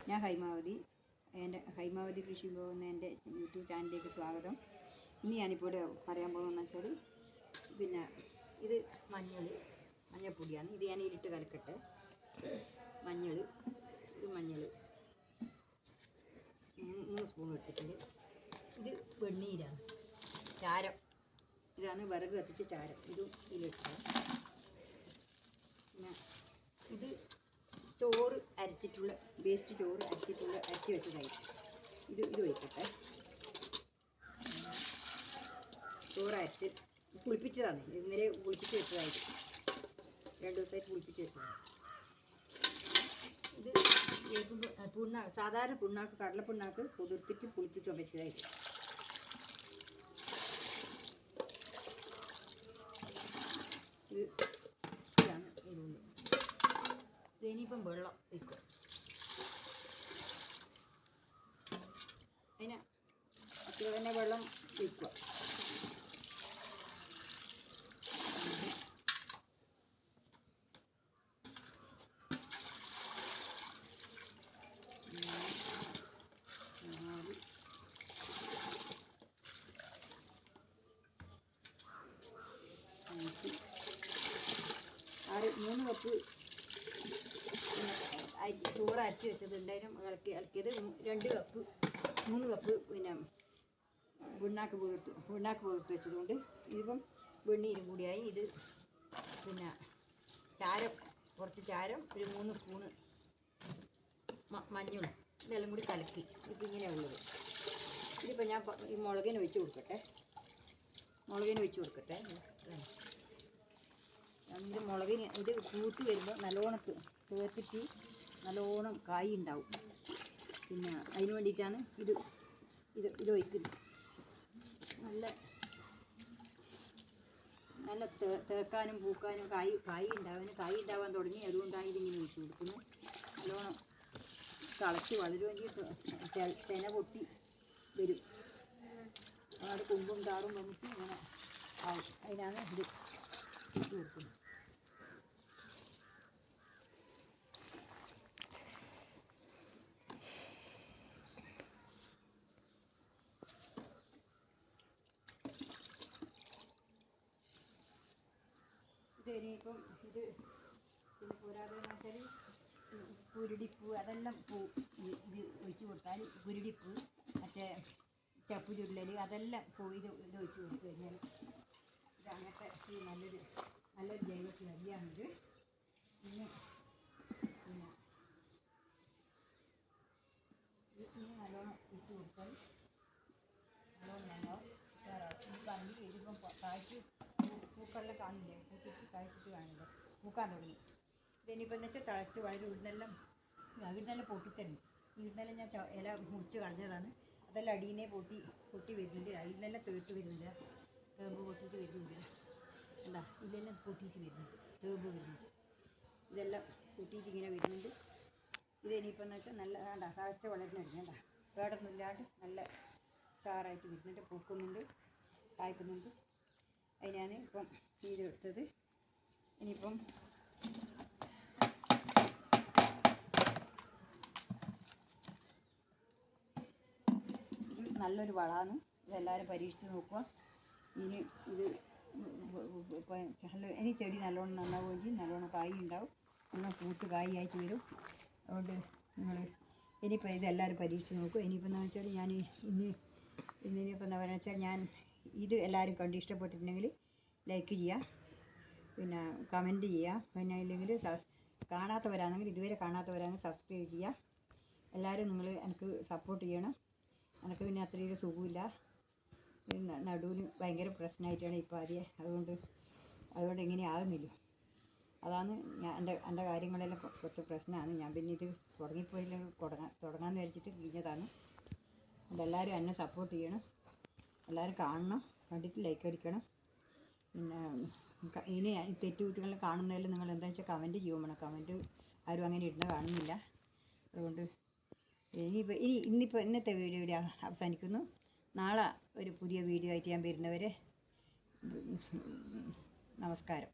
ഞാൻ ഹൈമാവതി. എൻ്റെ ഹൈമാവതി കൃഷി പോകുന്ന എൻ്റെ യൂട്യൂബ് ചാനലിലേക്ക് സ്വാഗതം. ഇനി ഞാനിപ്പോൾ പറയാൻ പോകുന്നതെന്ന് വെച്ചാൽ പിന്നെ ഇത് മഞ്ഞൾപ്പൊടിയാണ്. ഇത് ഞാൻ ഇതിലിട്ട് കലക്കട്ടെ. മഞ്ഞൾ 3 സ്പൂൺ എടുത്തിട്ടുണ്ട്. ഇത് വെണ്ണീരാണ്, ചാരം. ഇതാണ് വിറക് കത്തിച്ച ചാരം. ഇതും ഇതിലിട്ട്. പിന്നെ ഇത് ചോറ് അരച്ചിട്ടുള്ള വേസ്റ്റ് ചോറ് അരച്ച് വെച്ചതായി. ഇത് വയ്ക്കട്ടെ. ചോറ് അരച്ച് പുളിപ്പിച്ചതാണ്. ഇന്നലെ പുളിപ്പിച്ച് വെച്ചതായിട്ട് 2 ദിവസമായിട്ട് പുളിപ്പിച്ച് വെച്ചതാണ്. ഇത് സാധാരണ പുണ്ണാക്ക്, കടലപ്പിണ്ണാക്ക് കുതിർത്തിട്ട് പുളിപ്പിച്ച് വെച്ചതായിട്ട്. ഇതാണ് എരിവുണ്ട്. ഇനിയിപ്പം വെള്ളം വയ്ക്കുക. അതിന് തന്നെ വെള്ളം വയ്ക്കുക. ആറ് 3 കപ്പ് ചോറ് അരച്ച് വെച്ചതുണ്ടായാലും ഇളക്കിയത് 2 കപ്പ് 3 കപ്പ് പിന്നെ പിണ്ണാക്ക് പുതിർത്ത് വെച്ചതുകൊണ്ട് ഇതിപ്പം വെണ്ണീരും കൂടിയായി. ഇത് പിന്നെ കുറച്ച് ചാരം, ഒരു 3 സ്പൂണ് മഞ്ഞളും ഇതെല്ലാം കൂടി കലക്കി. ഇപ്പം ഇങ്ങനെ ഉള്ളത്. ഇതിപ്പോൾ ഞാൻ ഈ മുളകിന് ഒഴിച്ച് കൊടുക്കട്ടെ. ഇത് മുളകിന് ഇത് കൂട്ടി വരുമ്പോൾ നല്ലോണം തേച്ചിട്ട് നല്ലോണം കായ് ഉണ്ടാവും. പിന്നെ അതിന് വേണ്ടിയിട്ടാണ് ഇത് ഒഴിക്കുന്നത്. നല്ല തേക്കാനും പൂക്കാനും കായ് ഉണ്ടാവാൻ തുടങ്ങി. അതുകൊണ്ടാണ് ഇതിങ്ങനെ ഒഴിച്ച് കൊടുക്കുന്നത്. നല്ലോണം തിളച്ച് വളരുമെങ്കിൽ ചെന പൊട്ടി വരും. അത് കൊമ്പും താറും വന്നിട്ട് ഇങ്ങനെ ആവും. അതിനാണ് ഇത് ഇട്ട് കൊടുക്കുന്നത്. ഇനിയിപ്പം ഇത് പിന്നെ പോരാതെ വെച്ചാൽ കുരുടിപ്പൂ, അതെല്ലാം ഇത് ഒഴിച്ച് കൊടുത്താൽ കുരുടിപ്പൂ, മറ്റേ ചപ്പ് ചുരുളൽ, അതെല്ലാം ഇത് ഒഴിച്ച് കൊടുത്തു കഴിഞ്ഞാൽ ഇത് അങ്ങനത്തെ നല്ലൊരു ജൈവസ്ലരിയാണിത്. പിന്നെ നല്ലോണം ഒഴിച്ച് കൊടുത്താൽ നല്ലോണം ഇതിപ്പം കായ്ച്ച് പൂക്കളെല്ലാം കാണില്ലേ, പൂത്തിട്ട് കായ്ച്ചിട്ട് കാണില്ല, പൂക്കാൻ തുടങ്ങി. ഇതിനിപ്പോൾ എന്ന് വെച്ചാൽ തിളച്ച് വളരെ ഇവിടുന്നെല്ലാം പൊട്ടിത്തരുന്നു. ഇവിടുന്നെല്ലാം ഞാൻ ഇല മുറിച്ച് കളഞ്ഞതാണ്. അതെല്ലാം അടിയിനെ പൊട്ടി വരുന്നുണ്ട്. അതിനെല്ലാം തേട്ട് വരുന്നില്ല, തേമ്പ് പൊട്ടിയിട്ട് വരുന്നില്ല. എന്താ ഇതെല്ലാം പൊട്ടിയിട്ട് വരുന്നുണ്ട്, തേമ്പ് വരുന്നുണ്ട്. ഇതെല്ലാം പൊട്ടിയിട്ട് ഇങ്ങനെ വരുന്നുണ്ട്. ഇതിനിപ്പോൾ എന്ന് വെച്ചാൽ നല്ല തിളച്ച് വളരുന്നുണ്ട്. വേണ്ട കേടൊന്നുമില്ലാണ്ട് നല്ല ഉഷാറായിട്ട് വരുന്നുണ്ട്, പൂക്കുന്നുണ്ട്, കായ്ക്കുന്നുണ്ട്. അതിനാണ് ഇപ്പം എടുത്തത്. ഇനിയിപ്പം നല്ലൊരു വളമാണ്. ഇതെല്ലാവരും പരീക്ഷിച്ച് നോക്കുക. ഇനി ചെടി നല്ലോണം നന്നാവുകയും നല്ലോണം കായ് ഉണ്ടാവും, നല്ലോണം പൂത്ത് കായ് ആയിട്ട് വരും. അതുകൊണ്ട് ഇനിയിപ്പോൾ ഇതെല്ലാവരും പരീക്ഷിച്ച് നോക്കും. ഇനിയിപ്പോൾ എന്താ വെച്ചാൽ ഇന്നിപ്പോൾ എന്താ പറയുക വെച്ചാൽ ഇത് എല്ലാവരും കണ്ട് ഇഷ്ടപ്പെട്ടിട്ടുണ്ടെങ്കിൽ ലൈക്ക് ചെയ്യുക, പിന്നെ കമൻറ്റ് ചെയ്യുക. പിന്നെ ഇല്ലെങ്കിൽ കാണാത്തവരാണെങ്കിൽ ഇതുവരെ കാണാത്തവരാണെങ്കിൽ സബ്സ്ക്രൈബ് ചെയ്യുക. എല്ലാവരും നിങ്ങൾ എനിക്ക് സപ്പോർട്ട് ചെയ്യണം. എനിക്ക് പിന്നെ അത്രയൊരു സുഖമില്ല, നടുവിന് ഭയങ്കര പ്രശ്നമായിട്ടാണ് ഇപ്പോൾ അതുകൊണ്ട് ഇങ്ങനെ ആകുന്നില്ല. അതാണ് എൻ്റെ കാര്യങ്ങളെല്ലാം കുറച്ച് പ്രശ്നമാണ്. ഞാൻ പിന്നെ ഇത് തുടങ്ങാമെന്ന് വിചാരിച്ചിട്ട് കഴിഞ്ഞതാണ്. അതെല്ലാവരും എന്നെ സപ്പോർട്ട് ചെയ്യണം. എല്ലാവരും കാണണം, കണ്ടിട്ട് ലൈക്ക് അടിക്കണം. പിന്നെ ഇനി തെറ്റുകുറ്റങ്ങൾ കാണുന്നതിൽ നിങ്ങൾ എന്താ വെച്ചാൽ കമൻറ്റ് ചെയ്യുമ്പോൾ കമൻറ്റ് ആരും അങ്ങനെ ഇടുന്ന കാണുന്നില്ല. അതുകൊണ്ട് ഇന്നത്തെ വീഡിയോ ഇവിടെ അവസാനിക്കുന്നു. നാളെ ഒരു പുതിയ വീഡിയോ ആയിട്ട് ഞാൻ വരുന്നവരെ നമസ്കാരം.